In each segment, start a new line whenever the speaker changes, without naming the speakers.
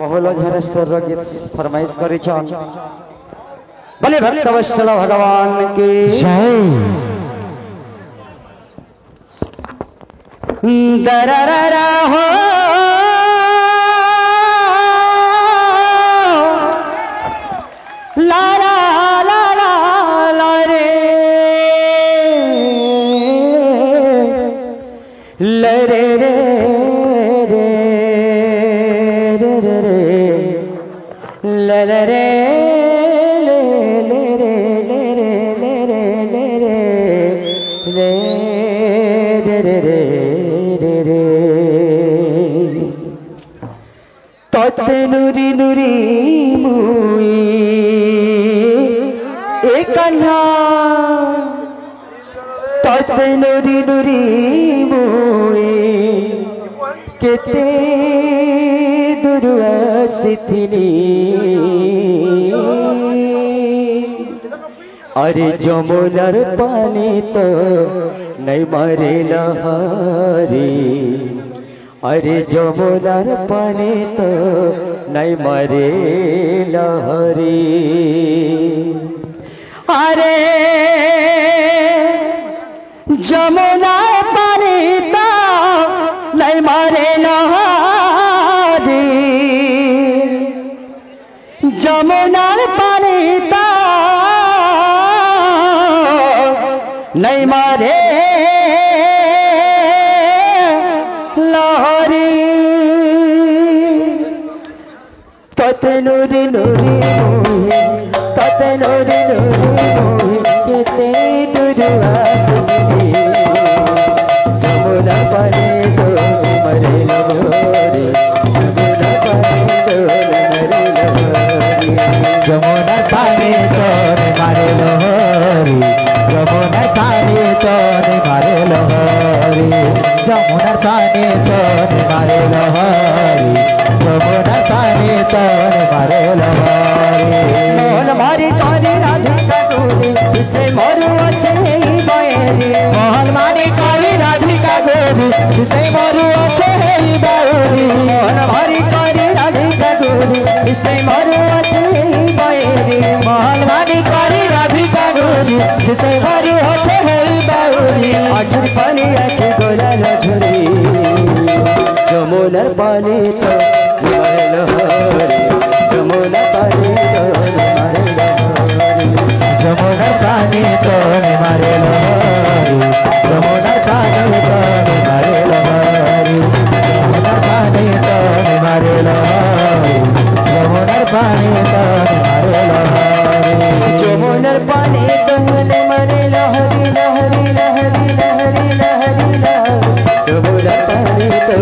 बहुल झरेश्वर गीत फरमाइश करी बोले भक्त वत्सल भगवान की जय। दरररा हो ला ला ला ला ला रे ला रे रे रे रे रे रे ला ला रे तोते नुरी नुरी मुई एक कन्हा तोते नुरी नुरी मुई केते दुर्वासिथिनी अरे जमुनार पानी तो नहीं मारे लहरी अरे जमुनार पानी तो नहीं मरे लहरी अरे जमुनार पानी तो नहीं मरे लहरी जमुनार पानी तो नहीं मरे तोते नुरी नुरी मोहे तोते नुरी नुरी मोहे केते दुर्वासिनी जमुना पानी तो मरे लहरी जमुना पानी तो मरे लहरी
जमुना पानी तो मारे लहरी जमुना पानी तो मारे लहरी जमुना पानी तो मारे लहरी जमुना पानी तो मारे लहरी
मोहन मारी कारी राधिका गोरी इसे मोरू अच्छे ही बायरी
मोहन मारी कारी राधिका गोरी इसे मोरू अच्छे ही बायरी
मोहन मारी कारी राधिका गोरी इसे मोरू अच्छे ही बायरी
मोहन मारी कारी राधिका गोरी इसे मोरू अच्छे ही बायरी
आखिर पानी आखिर गोला झुरी जमुनार पानी तो मारे लहरी जमुना पानी तो मारे लहरी
जमुना पानी तो मारे लहरी जमुना पानी तो मारे लहरी जमुना पानी तो मारे लहरी जमुना पानी तो मारे लहरी
जमुनार पानी तो मारे लहरी लहरी लहरी लहरी लहरी जमुनार पानी तो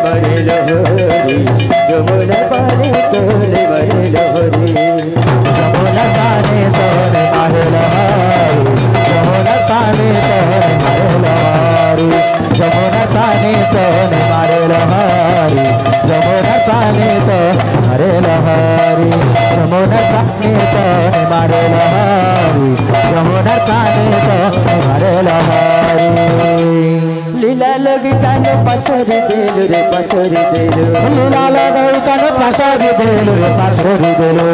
मारे लहरी जमुनार पानी तो मारे लहरी
जमुना पानी तो मारे लहरी जमुना पानी तो मारे लहरी जमुना पानी तो मारे लहरी जमुना पानी तो मारे लहरी जमुना पानी तो मारे लहरी जमुना पानी तो मारे लहरी
लीला लगी कान पसरी देलु रे पसरी देलु
लीला लगी कान पसरी देलु रे पसरी देलु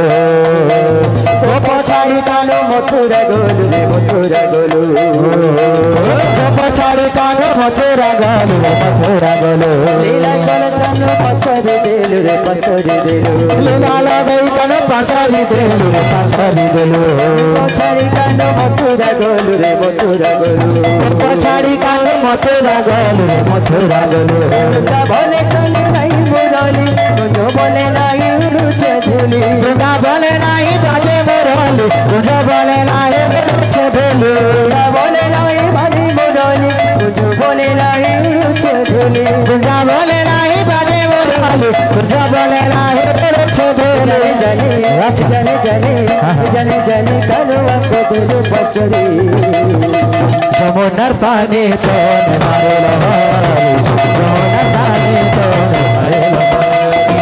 तो पछाड़ी कानो मथुरा गोलु रे मथुरा गोलु
तो पछाड़ी कानो मथुरा गोलु रे मथुरा गोलु
लीला कान पसरी देलु रे पसरी देलु
लीला लगी कान पसरी देलु रे पसरी देलु
पछाड़ी कानो मथुरा गोलु रे मथुरा गोलु
पछाड़ी कानो मथुरा गोलु रे मथुरा गोलु
बोले कली नहीं मुरली तुझो बोले नहीं रुचे धुली
तुझा बोले नहीं बाजे मुरली तुझो बोले नहीं रुचे धुली
बोले नहीं बाजी मुरली तुझो बोले नहीं रुचे धुली
तुझा बोले नहीं बाजे मुरली तुझो बोले नहीं रुचे धुली
जनी जनी जनी जनी जनी कलो दिल पसरी
जमुनार पानी तो मारे लहरी जमुनार पानी तो मारे लहरी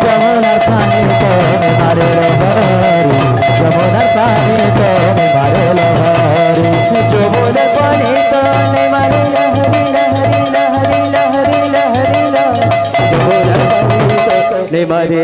जमुनार पानी तो मारे लहरी जमुनार पानी तो मारे लहरी
जमुनार पानी तो मारे लहरी लहरी लहरी लहरी लहरी जमुनार पानी तो मारे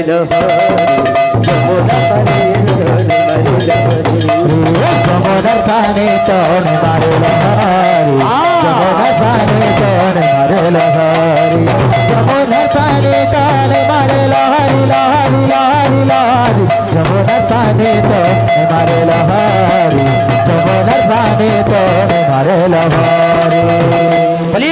যমুনার পানে তোর মারে লহরি যমুনার পানে তোর মারে লহরি যমুনার পানে তোর মারে লহরি লহরি লহরি লহরি যমুনার পানে তোর মারে লহরি যমুনার পানে তোর মারে লহরি বলি